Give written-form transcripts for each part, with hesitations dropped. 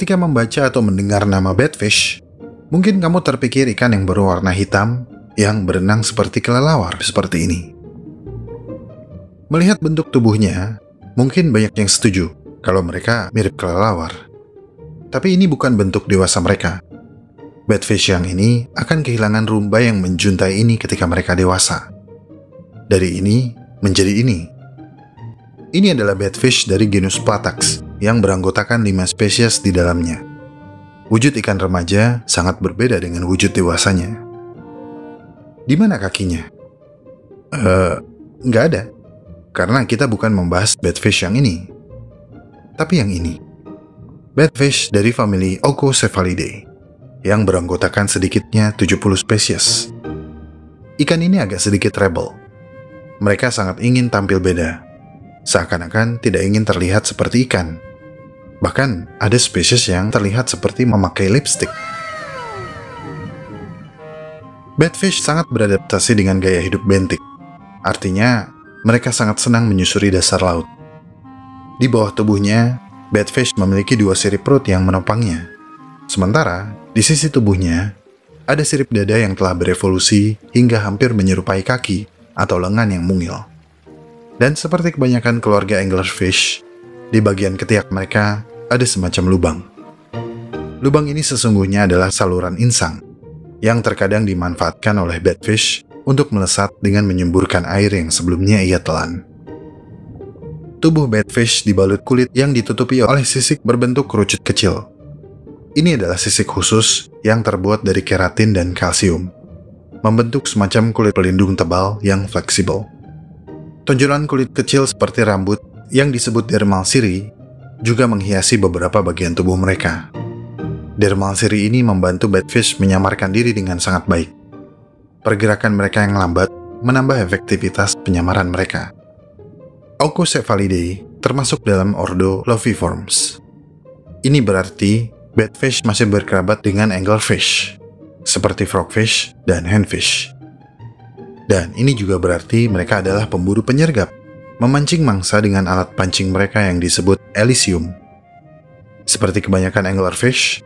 Ketika membaca atau mendengar nama Batfish, mungkin kamu terpikir ikan yang berwarna hitam yang berenang seperti kelelawar seperti ini. Melihat bentuk tubuhnya, mungkin banyak yang setuju kalau mereka mirip kelelawar. Tapi ini bukan bentuk dewasa mereka. Batfish yang ini akan kehilangan rumba yang menjuntai ini ketika mereka dewasa. Dari ini menjadi ini. Ini adalah Batfish dari genus Platax yang beranggotakan 5 spesies di dalamnya. Wujud ikan remaja sangat berbeda dengan wujud dewasanya. Di mana kakinya? Nggak ada. Karena kita bukan membahas Batfish yang ini. Tapi yang ini. Batfish dari famili Oncocephalidae yang beranggotakan sedikitnya 70 spesies. Ikan ini agak sedikit rebel. Mereka sangat ingin tampil beda. Seakan-akan tidak ingin terlihat seperti ikan. Bahkan ada spesies yang terlihat seperti memakai lipstik. Batfish sangat beradaptasi dengan gaya hidup bentik. Artinya, mereka sangat senang menyusuri dasar laut. Di bawah tubuhnya, Batfish memiliki 2 sirip perut yang menopangnya. Sementara, di sisi tubuhnya, ada sirip dada yang telah berevolusi hingga hampir menyerupai kaki atau lengan yang mungil. Dan seperti kebanyakan keluarga anglerfish, di bagian ketiak mereka ada semacam lubang. Lubang ini sesungguhnya adalah saluran insang, yang terkadang dimanfaatkan oleh Batfish untuk melesat dengan menyemburkan air yang sebelumnya ia telan. Tubuh Batfish dibalut kulit yang ditutupi oleh sisik berbentuk kerucut kecil. Ini adalah sisik khusus yang terbuat dari keratin dan kalsium, membentuk semacam kulit pelindung tebal yang fleksibel. Tonjolan kulit kecil seperti rambut yang disebut dermal siri juga menghiasi beberapa bagian tubuh mereka. Dermal siri ini membantu Batfish menyamarkan diri dengan sangat baik. Pergerakan mereka yang lambat menambah efektivitas penyamaran mereka. Oncocephalidae termasuk dalam ordo Loviformes. Ini berarti Batfish masih berkerabat dengan anglerfish, seperti frogfish dan handfish. Dan ini juga berarti mereka adalah pemburu penyergap, memancing mangsa dengan alat pancing mereka yang disebut Elysium. Seperti kebanyakan anglerfish,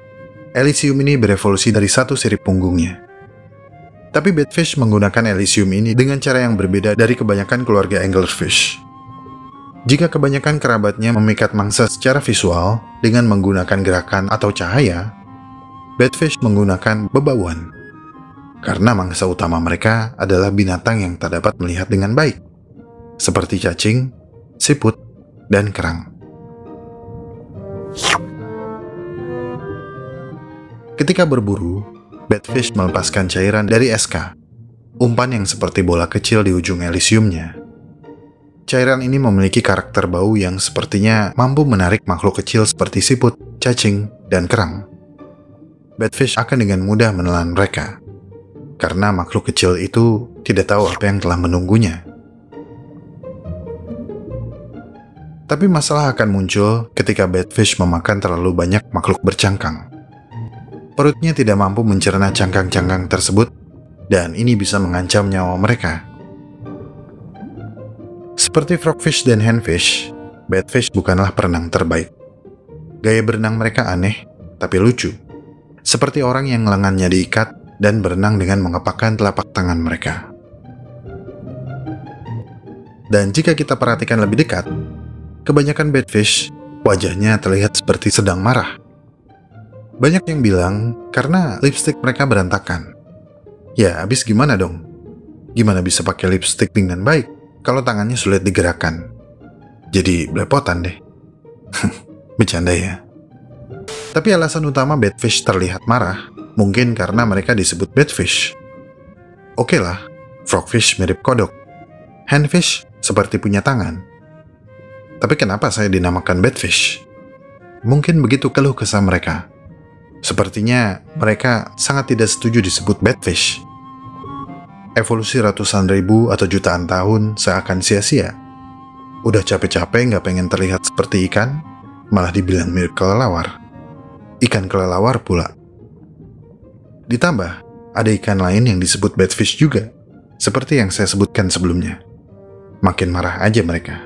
Elysium ini berevolusi dari satu sirip punggungnya. Tapi Batfish menggunakan Elysium ini dengan cara yang berbeda dari kebanyakan keluarga anglerfish. Jika kebanyakan kerabatnya memikat mangsa secara visual dengan menggunakan gerakan atau cahaya, Batfish menggunakan bebauan. Karena mangsa utama mereka adalah binatang yang tak dapat melihat dengan baik, seperti cacing, siput, dan kerang. Ketika berburu, Batfish melepaskan cairan dari SK, umpan yang seperti bola kecil di ujung Elysiumnya. Cairan ini memiliki karakter bau yang sepertinya mampu menarik makhluk kecil seperti siput, cacing, dan kerang. Batfish akan dengan mudah menelan mereka, karena makhluk kecil itu tidak tahu apa yang telah menunggunya. Tapi masalah akan muncul ketika Batfish memakan terlalu banyak makhluk bercangkang. Perutnya tidak mampu mencerna cangkang-cangkang tersebut, dan ini bisa mengancam nyawa mereka. Seperti frogfish dan handfish, Batfish bukanlah perenang terbaik. Gaya berenang mereka aneh, tapi lucu. Seperti orang yang lengannya diikat dan berenang dengan mengepakkan telapak tangan mereka. Dan jika kita perhatikan lebih dekat, kebanyakan Batfish, wajahnya terlihat seperti sedang marah. Banyak yang bilang karena lipstik mereka berantakan. Ya, habis gimana dong? Gimana bisa pakai lipstik dengan baik kalau tangannya sulit digerakkan? Jadi belepotan deh. Bercanda ya. Tapi alasan utama Batfish terlihat marah mungkin karena mereka disebut Batfish. Oke lah, frogfish mirip kodok. Handfish seperti punya tangan. Tapi kenapa saya dinamakan Batfish? Mungkin begitu keluh kesah mereka. Sepertinya mereka sangat tidak setuju disebut Batfish. Evolusi ratusan ribu atau jutaan tahun seakan sia-sia. Udah capek-capek nggak pengen terlihat seperti ikan, malah dibilang mirip kelelawar. Ikan kelelawar pula. Ditambah, ada ikan lain yang disebut Batfish juga, seperti yang saya sebutkan sebelumnya. Makin marah aja mereka.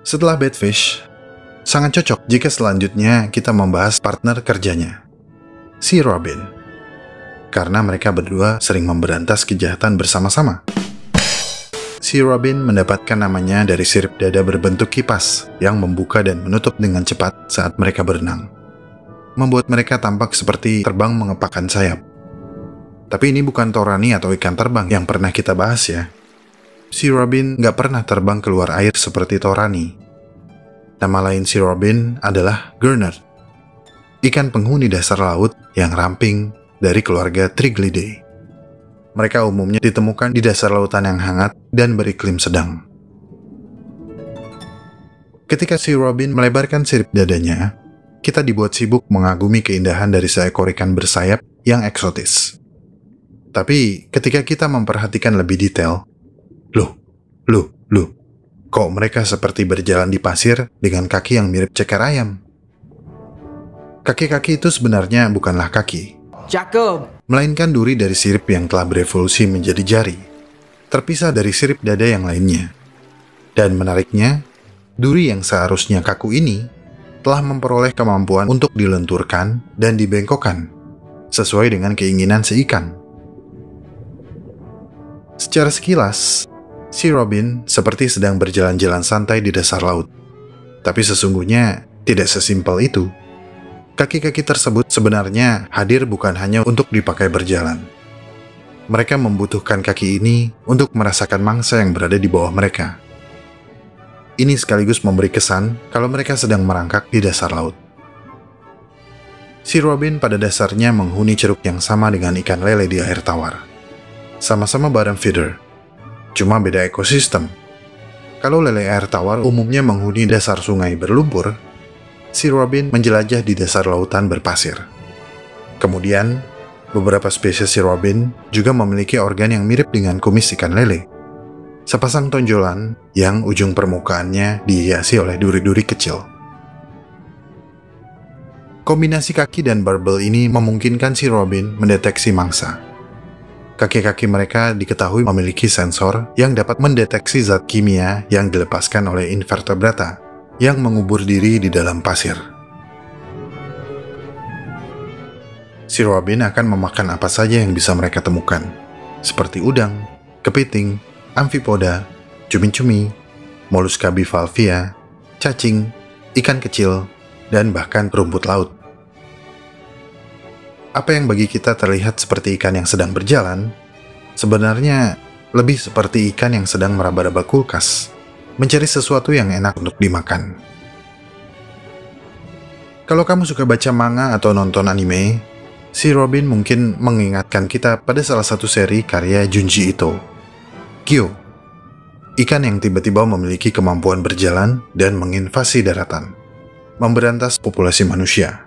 Setelah Batfish, sangat cocok jika selanjutnya kita membahas partner kerjanya, si Robin. Karena mereka berdua sering memberantas kejahatan bersama-sama. Si Robin mendapatkan namanya dari sirip dada berbentuk kipas yang membuka dan menutup dengan cepat saat mereka berenang, membuat mereka tampak seperti terbang mengepakkan sayap. Tapi ini bukan Torani atau ikan terbang yang pernah kita bahas ya. Si Robin nggak pernah terbang keluar air seperti Torani. Nama lain si Robin adalah Gurnard, ikan penghuni dasar laut yang ramping dari keluarga Triglydidae. Mereka umumnya ditemukan di dasar lautan yang hangat dan beriklim sedang. Ketika si Robin melebarkan sirip dadanya, kita dibuat sibuk mengagumi keindahan dari seekor ikan bersayap yang eksotis. Tapi ketika kita memperhatikan lebih detail, loh, kok mereka seperti berjalan di pasir dengan kaki yang mirip ceker ayam? Kaki-kaki itu sebenarnya bukanlah kaki, Cakep. melainkan duri dari sirip yang telah berevolusi menjadi jari, terpisah dari sirip dada yang lainnya. Dan menariknya, duri yang seharusnya kaku ini telah memperoleh kemampuan untuk dilenturkan dan dibengkokkan, sesuai dengan keinginan si ikan. Secara sekilas, si Robin seperti sedang berjalan-jalan santai di dasar laut. Tapi sesungguhnya tidak sesimpel itu. Kaki-kaki tersebut sebenarnya hadir bukan hanya untuk dipakai berjalan. Mereka membutuhkan kaki ini untuk merasakan mangsa yang berada di bawah mereka. Ini sekaligus memberi kesan kalau mereka sedang merangkak di dasar laut. Si Robin pada dasarnya menghuni ceruk yang sama dengan ikan lele di air tawar. Sama-sama bottom feeder, cuma beda ekosistem. Kalau lele air tawar umumnya menghuni dasar sungai berlumpur, si Robin menjelajah di dasar lautan berpasir. Kemudian, beberapa spesies si Robin juga memiliki organ yang mirip dengan kumis ikan lele. Sepasang tonjolan yang ujung permukaannya dihiasi oleh duri-duri kecil. Kombinasi kaki dan barbel ini memungkinkan si Robin mendeteksi mangsa. Kaki-kaki mereka diketahui memiliki sensor yang dapat mendeteksi zat kimia yang dilepaskan oleh invertebrata yang mengubur diri di dalam pasir. Si Robin akan memakan apa saja yang bisa mereka temukan, seperti udang, kepiting, amfipoda, cumi-cumi, Mollusca bivalvia, cacing, ikan kecil, dan bahkan rumput laut. Apa yang bagi kita terlihat seperti ikan yang sedang berjalan, sebenarnya lebih seperti ikan yang sedang meraba-raba kulkas, mencari sesuatu yang enak untuk dimakan. Kalau kamu suka baca manga atau nonton anime, si Robin mungkin mengingatkan kita pada salah satu seri karya Junji Ito, Kyo, ikan yang tiba-tiba memiliki kemampuan berjalan dan menginvasi daratan, memberantas populasi manusia.